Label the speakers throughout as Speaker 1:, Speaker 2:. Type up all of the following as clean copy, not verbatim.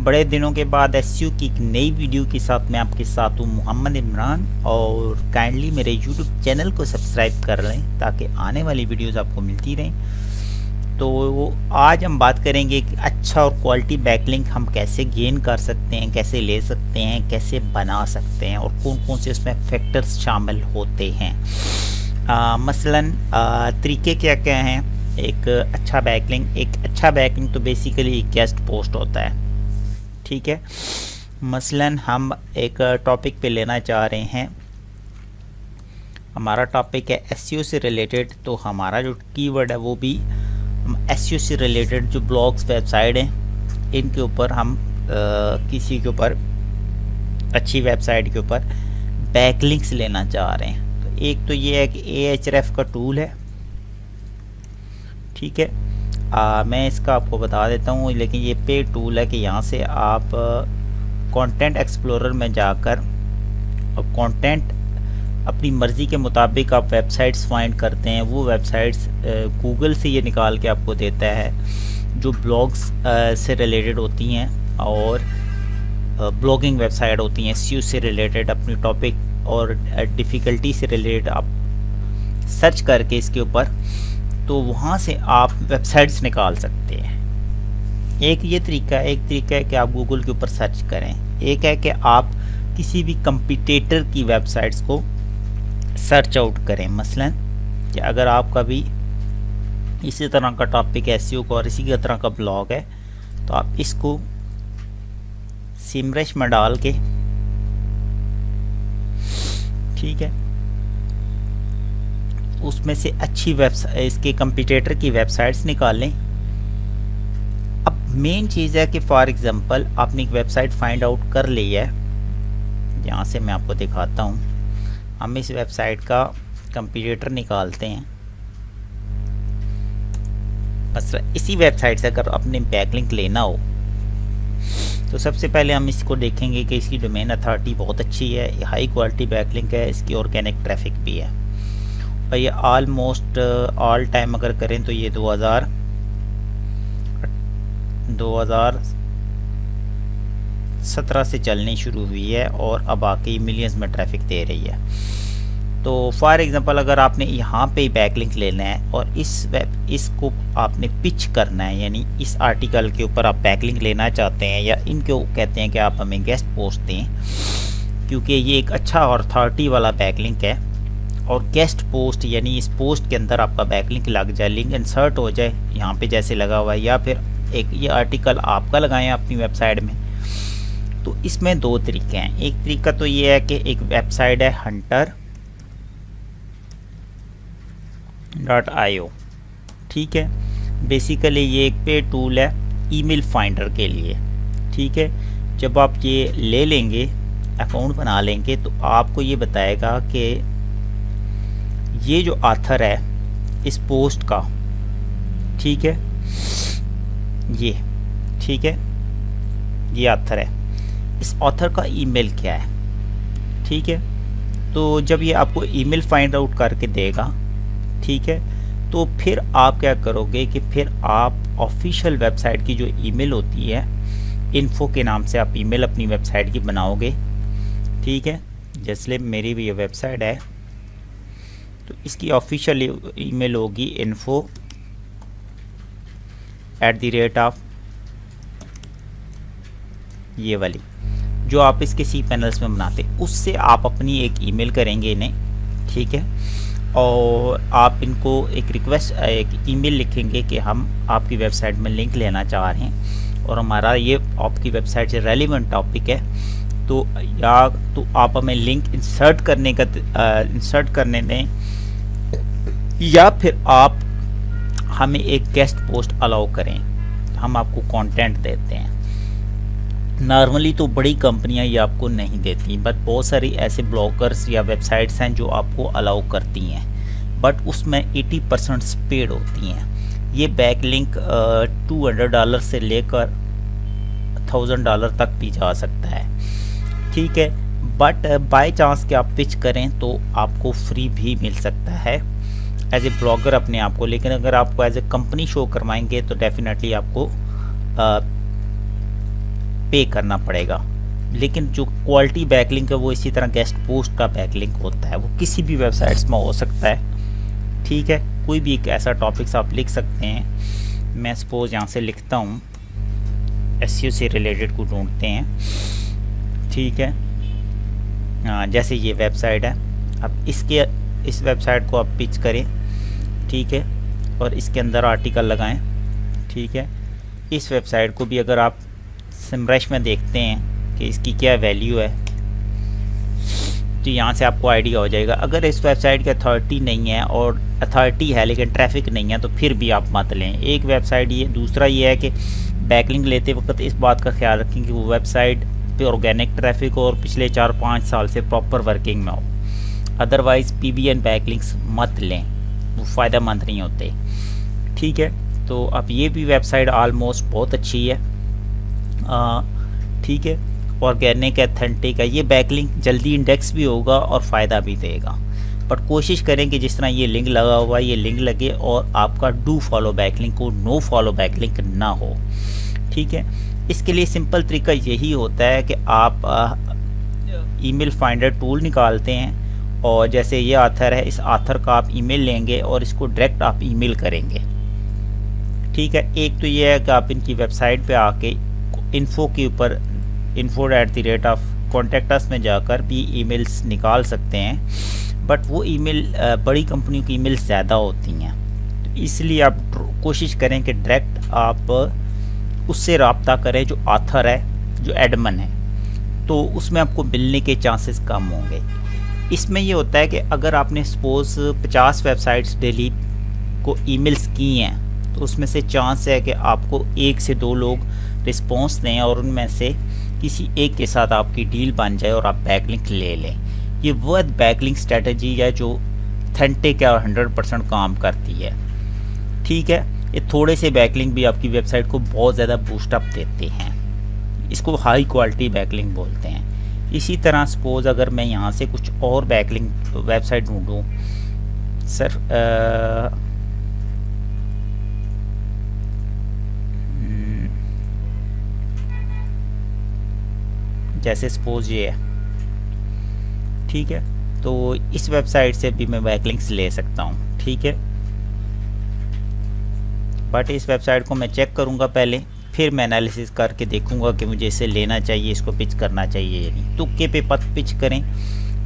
Speaker 1: बड़े दिनों के बाद एसईओ की एक नई वीडियो के साथ मैं आपके साथ हूँ मोहम्मद इमरान। और काइंडली मेरे यूट्यूब चैनल को सब्सक्राइब कर लें ताकि आने वाली वीडियोस आपको मिलती रहें। तो आज हम बात करेंगे कि अच्छा और क्वालिटी बैकलिंक हम कैसे गेन कर सकते हैं, कैसे ले सकते हैं, कैसे बना सकते हैं और कौन कौन से उसमें फैक्टर्स शामिल होते हैं। मसलन तरीके क्या क्या हैं एक अच्छा बैकलिंक तो बेसिकली एक गेस्ट पोस्ट होता है। ठीक है, मसलन हम एक टॉपिक पे लेना चाह रहे हैं, हमारा टॉपिक है एसईओ से रिलेटेड, तो हमारा जो कीवर्ड है वो भी एसईओ से रिलेटेड जो ब्लॉग्स वेबसाइट हैं इनके ऊपर हम किसी के ऊपर अच्छी वेबसाइट के ऊपर बैकलिंक्स लेना चाह रहे हैं। तो एक तो ये है कि Ahref का टूल है। ठीक है, मैं इसका आपको बता देता हूँ, लेकिन ये पे टूल है कि यहाँ से आप कंटेंट एक्सप्लोरर में जाकर और कंटेंट अपनी मर्ज़ी के मुताबिक आप वेबसाइट्स फाइंड करते हैं। वो वेबसाइट्स गूगल से ये निकाल के आपको देता है जो ब्लॉग्स से रिलेटेड होती हैं और ब्लॉगिंग वेबसाइट होती हैं एसईओ से रिलेटेड, अपनी टॉपिक और डिफ़िकल्टी से रिलेटेड आप सर्च करके इसके ऊपर, तो वहाँ से आप वेबसाइट्स निकाल सकते हैं। एक ये तरीका है। एक तरीका है कि आप गूगल के ऊपर सर्च करें। एक है कि आप किसी भी कंपटीटर की वेबसाइट्स को सर्च आउट करें। मसलन कि अगर आपका भी इसी तरह का टॉपिक एसईओ का और इसी तरह का ब्लॉग है तो आप इसको सिमरश में डाल के, ठीक है, उसमें से अच्छी वेबसाइट इसके कंपटीटर की वेबसाइट्स निकालें। अब मेन चीज़ है कि फॉर एग्जांपल आपने एक वेबसाइट फाइंड आउट कर ली है, यहाँ से मैं आपको दिखाता हूँ। हम इस वेबसाइट का कंपटीटर निकालते हैं। बस इसी वेबसाइट से अगर अपने बैकलिंक लेना हो तो सबसे पहले हम इसको देखेंगे कि इसकी डोमेन अथॉरिटी बहुत अच्छी है, हाई क्वालिटी बैकलिंक है, इसकी ऑर्गेनिक ट्रैफिक भी है और ये ऑलमोस्ट ऑल टाइम अगर करें तो ये 2017 से चलनी शुरू हुई है और अब आके मिलियंस में ट्रैफिक दे रही है। तो फॉर एग्जांपल अगर आपने यहाँ पे बैकलिंक लेना है और इसको आपने पिच करना है, यानी इस आर्टिकल के ऊपर आप बैकलिंक लेना चाहते हैं या इनको कहते हैं कि आप हमें गेस्ट पोस्ट दें, क्योंकि ये एक अच्छा अथॉरिटी वाला बैकलिंक है। और गेस्ट पोस्ट यानी इस पोस्ट के अंदर आपका बैकलिंक लग जाए, लिंक इंसर्ट हो जाए यहाँ पे जैसे लगा हुआ है, या फिर एक ये आर्टिकल आपका लगाएं अपनी वेबसाइट में। तो इसमें दो तरीके हैं। एक तरीका तो ये है कि एक वेबसाइट है hunter.io। ठीक है, बेसिकली ये एक पे टूल है ईमेल फाइंडर के लिए। ठीक है, जब आप ये ले लेंगे, अकाउंट बना लेंगे, तो आपको ये बताएगा कि ये जो ऑथर है इस पोस्ट का, ठीक है, ये ठीक है, ये ऑथर है, इस ऑथर का ईमेल क्या है। ठीक है, तो जब ये आपको ईमेल फाइंड आउट करके देगा, ठीक है, तो फिर आप क्या करोगे कि फिर आप ऑफिशियल वेबसाइट की जो ईमेल होती है, इन्फो के नाम से आप ईमेल अपनी वेबसाइट की बनाओगे। ठीक है, जैसे मेरी भी ये वेबसाइट है तो इसकी ऑफिशियल ईमेल होगी info@, ये वाली जो आप इसके सी पैनल्स में बनाते, उससे आप अपनी एक ईमेल करेंगे इन्हें। ठीक है, और आप इनको एक रिक्वेस्ट, एक ईमेल लिखेंगे कि हम आपकी वेबसाइट में लिंक लेना चाह रहे हैं और हमारा ये आपकी वेबसाइट से रेलिवेंट टॉपिक है, तो या तो आप हमें लिंक इंसर्ट करने दें, या फिर आप हमें एक गेस्ट पोस्ट अलाउ करें, हम आपको कंटेंट देते हैं। नॉर्मली तो बड़ी कंपनियां ये आपको नहीं देती, बट बहुत सारी ऐसे ब्लॉगर्स या वेबसाइट्स हैं जो आपको अलाउ करती हैं, बट उसमें 80% पेड होती हैं। ये बैकलिंक $200 से लेकर $1000 तक भी जा सकता है। ठीक है, बट बाय चांस कि आप पिच करें तो आपको फ्री भी मिल सकता है एज ए ब्लॉगर अपने आप को। लेकिन अगर आपको एज ए कंपनी शो करवाएंगे तो डेफिनेटली आपको पे करना पड़ेगा। लेकिन जो क्वालिटी बैकलिंक है वो इसी तरह गेस्ट पोस्ट का बैकलिंक होता है, वो किसी भी वेबसाइट्स में हो सकता है। ठीक है, कोई भी एक ऐसा टॉपिक्स आप लिख सकते हैं। मैं सपोज यहाँ से लिखता हूँ, एसईओ से रिलेटेड को ढूंढते हैं। ठीक है, जैसे ये वेबसाइट है, अब इस वेबसाइट को आप पिच करें। ठीक है, और इसके अंदर आर्टिकल लगाएं। ठीक है, इस वेबसाइट को भी अगर आप सिमरश में देखते हैं कि इसकी क्या वैल्यू है, तो यहाँ से आपको आइडिया हो जाएगा। अगर इस वेबसाइट की अथॉरिटी नहीं है, और अथॉरिटी है लेकिन ट्रैफिक नहीं है, तो फिर भी आप मत लें। एक वेबसाइट ये, दूसरा ये है कि बैकलिंक लेते वक्त इस बात का ख्याल रखें कि वो वेबसाइट पे ऑर्गेनिक ट्रैफिक हो और पिछले 4-5 साल से प्रॉपर वर्किंग में हो। अदरवाइज़ PBN बैकलिंक्स मत लें, वो फ़ायदेमंद नहीं होते। ठीक है, तो अब ये भी वेबसाइट ऑलमोस्ट बहुत अच्छी है। ठीक है, ऑर्गेनिक एथेंटिक है। ये बैकलिंक जल्दी इंडेक्स भी होगा और फ़ायदा भी देगा, बट कोशिश करें कि जिस तरह ये लिंक लगा हुआ है ये लिंक लगे और आपका डू फॉलो बैकलिंक हो, नो फॉलो बैकलिंक ना हो। ठीक है, इसके लिए सिंपल तरीका यही होता है कि आप ईमेल फाइंडर टूल निकालते हैं, और जैसे ये आथर है, इस आथर का आप ईमेल लेंगे और इसको डायरेक्ट आप ईमेल करेंगे। ठीक है, एक तो ये है कि आप इनकी वेबसाइट पे आके इन्फो के ऊपर info@contact us में जाकर भी ईमेल्स निकाल सकते हैं, बट वो ईमेल बड़ी कंपनियों की ईमेल ज़्यादा होती हैं, तो इसलिए आप कोशिश करें कि डायरेक्ट आप उससे रब्ता करें जो आथर है, जो एडमिन है, तो उसमें आपको मिलने के चांसेस कम होंगे। इसमें ये होता है कि अगर आपने सपोज़ 50 वेबसाइट्स डेली को ईमेल्स की हैं, तो उसमें से चांस है कि आपको 1 से 2 लोग रिस्पॉन्स दें और उनमें से किसी एक के साथ आपकी डील बन जाए और आप बैकलिंक ले लें। ये वो बैकलिंक स्ट्रेटजी है जो ऑथेंटिक है और 100% काम करती है। ठीक है, ये थोड़े से बैकलिंक भी आपकी वेबसाइट को बहुत ज़्यादा बूस्टअप देते हैं, इसको हाई क्वालिटी बैकलिंक बोलते हैं। इसी तरह सपोज़ अगर मैं यहाँ से कुछ और बैकलिंक वेबसाइट ढूँढूँ, सर जैसे सपोज ये है। ठीक है, तो इस वेबसाइट से भी मैं बैकलिंक्स ले सकता हूँ। ठीक है, बट इस वेबसाइट को मैं चेक करूँगा पहले, फिर मैं एनालिसिस करके देखूँगा कि मुझे इसे लेना चाहिए, इसको पिच करना चाहिए या नहीं। तुक्के पे पत पिच करें।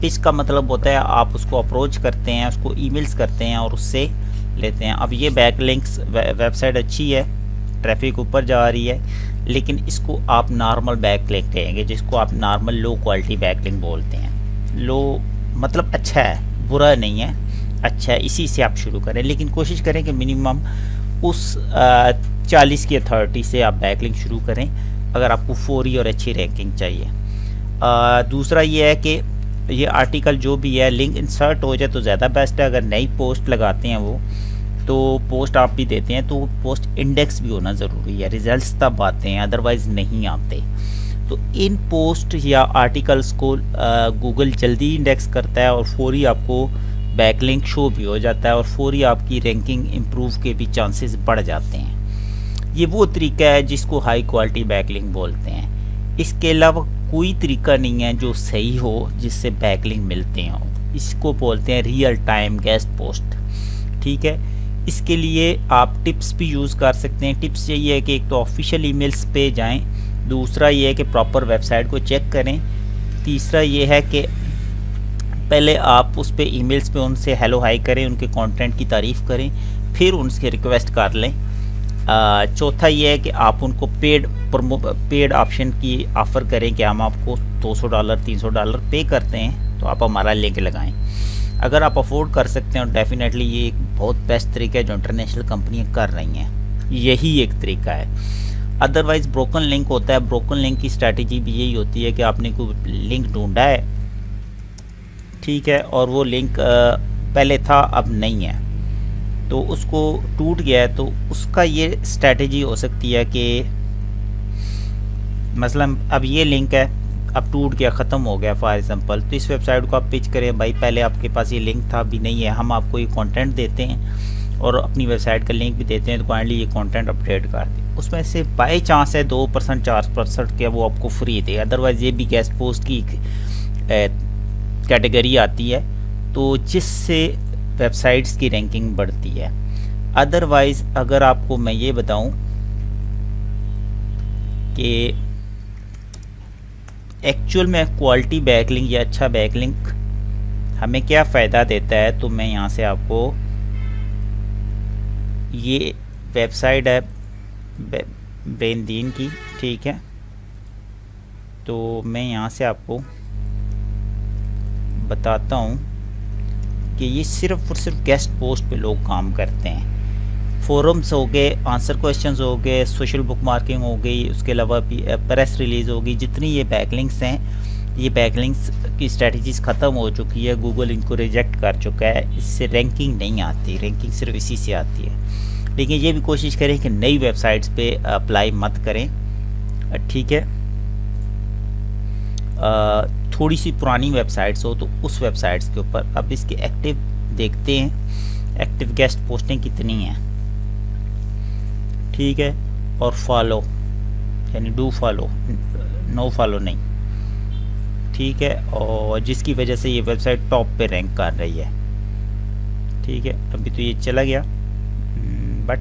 Speaker 1: पिच का मतलब होता है आप उसको अप्रोच करते हैं, उसको ईमेल्स करते हैं और उससे लेते हैं। अब ये बैकलिंक्स वेबसाइट अच्छी है, ट्रैफिक ऊपर जा रही है, लेकिन इसको आप नॉर्मल बैकलिंक कहेंगे, जिसको आप नॉर्मल लो क्वालिटी बैकलिंक बोलते हैं। लो मतलब अच्छा है, बुरा नहीं है, अच्छा है, इसी से आप शुरू करें। लेकिन कोशिश करें कि मिनिमम उस 40 की अथॉरिटी से आप बैकलिंक शुरू करें अगर आपको फौरी और अच्छी रैंकिंग चाहिए। दूसरा ये है कि ये आर्टिकल जो भी है लिंक इंसर्ट हो जाए तो ज़्यादा बेस्ट है। अगर नई पोस्ट लगाते हैं वो, तो पोस्ट आप भी देते हैं तो पोस्ट इंडेक्स भी होना ज़रूरी है, रिजल्ट्स तब आते हैं, अदरवाइज़ नहीं आते। तो इन पोस्ट या आर्टिकल्स को गूगल जल्दी इंडेक्स करता है और फौरी आपको बैकलिंक शो भी हो जाता है और फौरी आपकी रैंकिंग इम्प्रूव के भी चांसेस बढ़ जाते हैं। ये वो तरीका है जिसको हाई क्वालिटी बैकलिंक बोलते हैं। इसके अलावा कोई तरीका नहीं है जो सही हो जिससे बैकलिंक मिलते हों। इसको बोलते हैं रियल टाइम गेस्ट पोस्ट। ठीक है, इसके लिए आप टिप्स भी यूज़ कर सकते हैं। टिप्स यही है कि एक तो ऑफिशियल ईमेल्स पे जाएं, दूसरा ये है कि प्रॉपर वेबसाइट को चेक करें, तीसरा ये है कि पहले आप उस पे ईमेल्स पे उनसे हेलो हाई करें, उनके कंटेंट की तारीफ़ करें, फिर उनसे रिक्वेस्ट कर लें। चौथा ये है कि आप उनको पेड ऑप्शन की ऑफ़र करें कि हम आपको $200 $300 पे करते हैं तो आप हमारा लिंक लगाएं। अगर आप अफोर्ड कर सकते हैं, और डेफिनेटली ये एक बहुत बेस्ट तरीका है जो इंटरनेशनल कंपनियां कर रही हैं, यही एक तरीका है। अदरवाइज़ ब्रोकन लिंक होता है। ब्रोकन लिंक की स्ट्रैटेजी भी यही होती है कि आपने कोई लिंक ढूंढा है, ठीक है, और वो लिंक पहले था अब नहीं है, तो उसको टूट गया है, तो उसका ये स्ट्रैटेजी हो सकती है कि मसलन अब ये लिंक है, अब टूट गया, ख़त्म हो गया फॉर एग्जांपल, तो इस वेबसाइट को आप पिच करें, भाई पहले आपके पास ये लिंक था, अभी नहीं है, हम आपको ये कंटेंट देते हैं और अपनी वेबसाइट का लिंक भी देते हैं, तो काइंडली ये कंटेंट अपडेट कर दें। उसमें से बाई चांस है 2% 4% के वो आपको फ्री थे, अदरवाइज़ ये भी गेस्ट पोस्ट की कैटेगरी आती है, तो जिससे वेबसाइट्स की रैंकिंग बढ़ती है। अदरवाइज़ अगर आपको मैं ये बताऊं कि एक्चुअल में क्वालिटी बैकलिंक या अच्छा बैकलिंक हमें क्या फ़ायदा देता है, तो मैं यहाँ से आपको ये वेबसाइट है ब्रेनदीन की, ठीक है, तो मैं यहाँ से आपको बताता हूँ कि ये सिर्फ और सिर्फ गेस्ट पोस्ट पे लोग काम करते हैं। फोरम्स हो गए, आंसर क्वेश्चंस हो गए, सोशल बुक मार्किंग हो गई, उसके अलावा भी प्रेस रिलीज़ होगी, जितनी ये बैकलिंक्स हैं, ये बैकलिंक्स की स्ट्रेटजीज़ ख़त्म हो चुकी है, गूगल इनको रिजेक्ट कर चुका है, इससे रैंकिंग नहीं आती, रैंकिंग सिर्फ इसी से आती है। लेकिन ये भी कोशिश करें कि नई वेबसाइट्स पे अप्लाई मत करें, ठीक है। थोड़ी सी पुरानी वेबसाइट्स हो तो उस वेबसाइट्स के ऊपर अब इसके एक्टिव देखते हैं, एक्टिव गेस्ट पोस्टिंग कितनी है, ठीक है, और फॉलो यानी डू फॉलो, नो फॉलो नहीं, ठीक है, और जिसकी वजह से ये वेबसाइट टॉप पे रैंक कर रही है, ठीक है। अभी तो ये चला गया, बट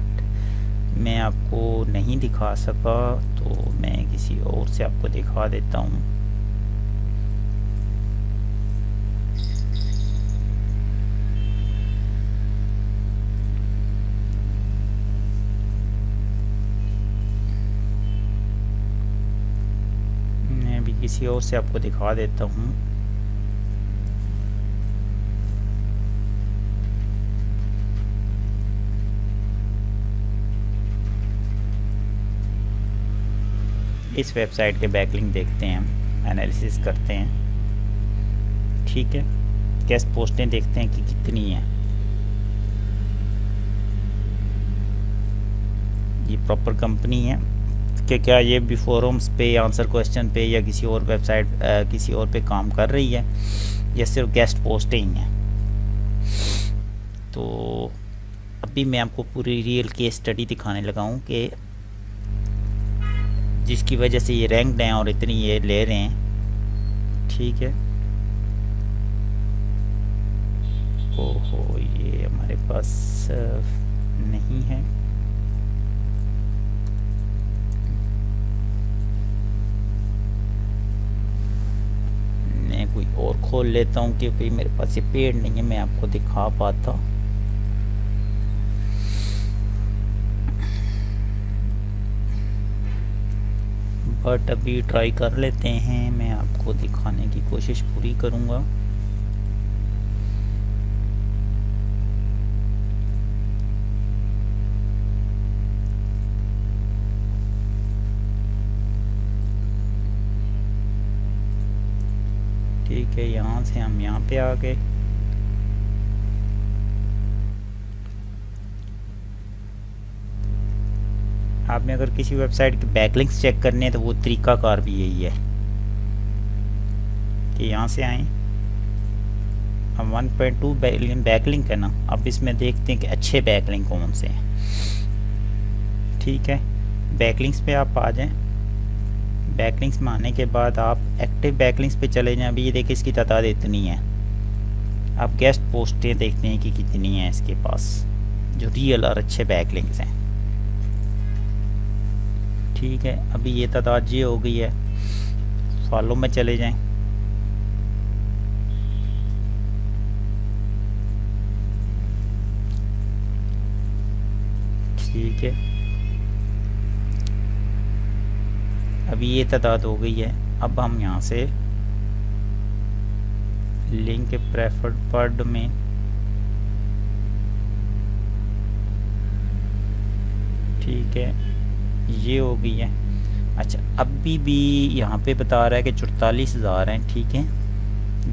Speaker 1: मैं आपको नहीं दिखा सका, तो मैं किसी और से आपको दिखा देता हूँ। किसी और से आपको दिखा देता हूँ। इस वेबसाइट के बैकलिंक देखते हैं, हम एनालिसिस करते हैं, ठीक है, गेस्ट पोस्टें देखते हैं कि कितनी है। ये प्रॉपर कंपनी है कि क्या ये भी फोरम्स पे, आंसर क्वेश्चन पे या किसी और वेबसाइट किसी और पे काम कर रही है, या सिर्फ गेस्ट पोस्टिंग है। तो अभी मैं आपको पूरी रियल केस स्टडी दिखाने लगा हूँ कि जिसकी वजह से ये रैंक्ड हैं और इतनी ये ले रहे हैं, ठीक है। ओहो, ये हमारे पास नहीं है, मैं कोई और खोल लेता हूँ क्योंकि मेरे पास ये पेड़ नहीं है, मैं आपको दिखा पाता। बट अभी ट्राई कर लेते हैं, मैं आपको दिखाने की कोशिश पूरी करूँगा। ठीक है, यहाँ से हम यहाँ पे आ गए। आपने अगर किसी वेबसाइट के बैकलिंक्स चेक करने हैं तो वो तरीकाकार भी यही है कि यहाँ से आएँ, हम 1.2 बिलियन बैकलिंक है ना, अब इसमें देखते हैं कि अच्छे बैकलिंक कौन से हैं, ठीक है। बैकलिंक्स पे आप आ जाएं, बैकलिंक्स में आने के बाद आप एक्टिव बैकलिंक्स पे चले जाएं। अभी ये देखिए इसकी तादाद इतनी है। आप गेस्ट पोस्टें देखते हैं कि कितनी हैं इसके पास, जो रियल और अच्छे बैकलिंक्स हैं, ठीक है। अभी ये तादाद ये हो गई है, फॉलो में चले जाएं, ठीक है। अभी ये तादाद हो गई है। अब हम यहाँ से लिंक प्रेफर्ड पर डोमेन, ठीक है, ये हो गई है। अच्छा, अभी भी यहाँ पे बता रहा है कि 44,000 हैं, ठीक है,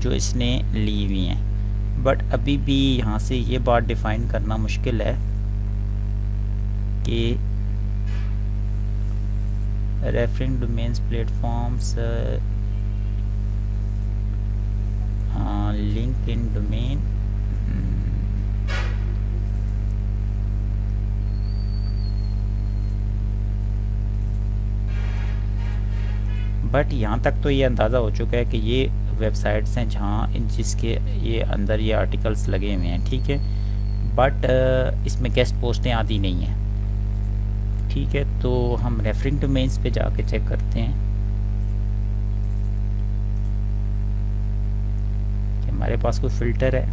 Speaker 1: जो इसने ली हुई हैं। बट अभी भी यहाँ से ये बात डिफ़ाइन करना मुश्किल है कि referring domains platforms link in domain, but यहाँ तक तो ये अंदाज़ा हो चुका है कि ये वेबसाइट्स हैं जहाँ जिसके ये अंदर ये आर्टिकल्स लगे हुए हैं, ठीक है। बट इसमें गेस्ट पोस्टें आती नहीं हैं, ठीक है। तो हम रेफरिंग डोमेन्स पे जाके चेक करते हैं कि हमारे पास कोई फ़िल्टर है।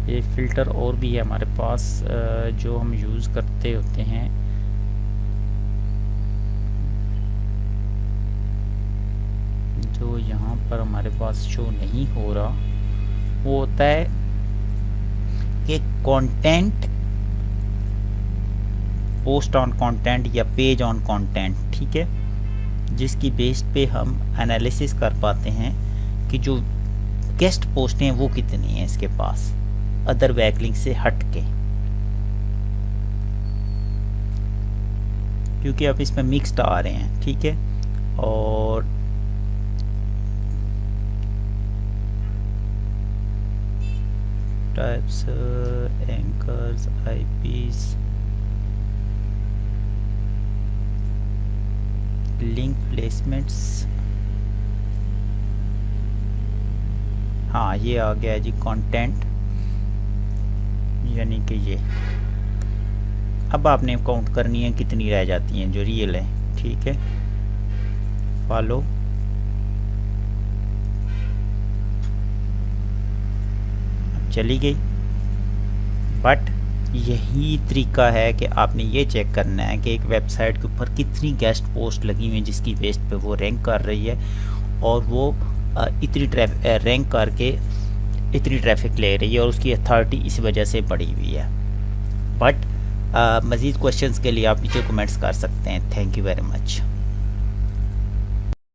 Speaker 1: ये फ़िल्टर और भी है हमारे पास जो हम यूज़ करते होते हैं। जो यहाँ पर हमारे पास शो नहीं हो रहा वो होता है कि कंटेंट, पोस्ट ऑन कंटेंट या पेज ऑन कंटेंट, ठीक है, जिसकी बेस पे हम एनालिसिस कर पाते हैं कि जो गेस्ट पोस्ट हैं वो कितनी हैं इसके पास अदर बैकलिंक से हट के, क्योंकि अब इसमें मिक्स्ड आ रहे हैं, ठीक है। और types, anchors, eyepiece, link placements, हाँ ये आ गया जी कंटेंट, यानी कि ये अब आपने काउंट करनी है कितनी रह जाती हैं जो रियल है, ठीक है। फॉलो, चली गई। बट यही तरीका है कि आपने ये चेक करना है कि एक वेबसाइट के ऊपर कितनी गेस्ट पोस्ट लगी हुई हैं जिसकी बेस पे वो रैंक कर रही है और वो इतनी रैंक करके इतनी ट्रैफिक ले रही है और उसकी अथॉरिटी इस वजह से बढ़ी हुई है। बट मज़ीद क्वेश्चंस के लिए आप नीचे कमेंट्स कर सकते हैं। Thank you very much.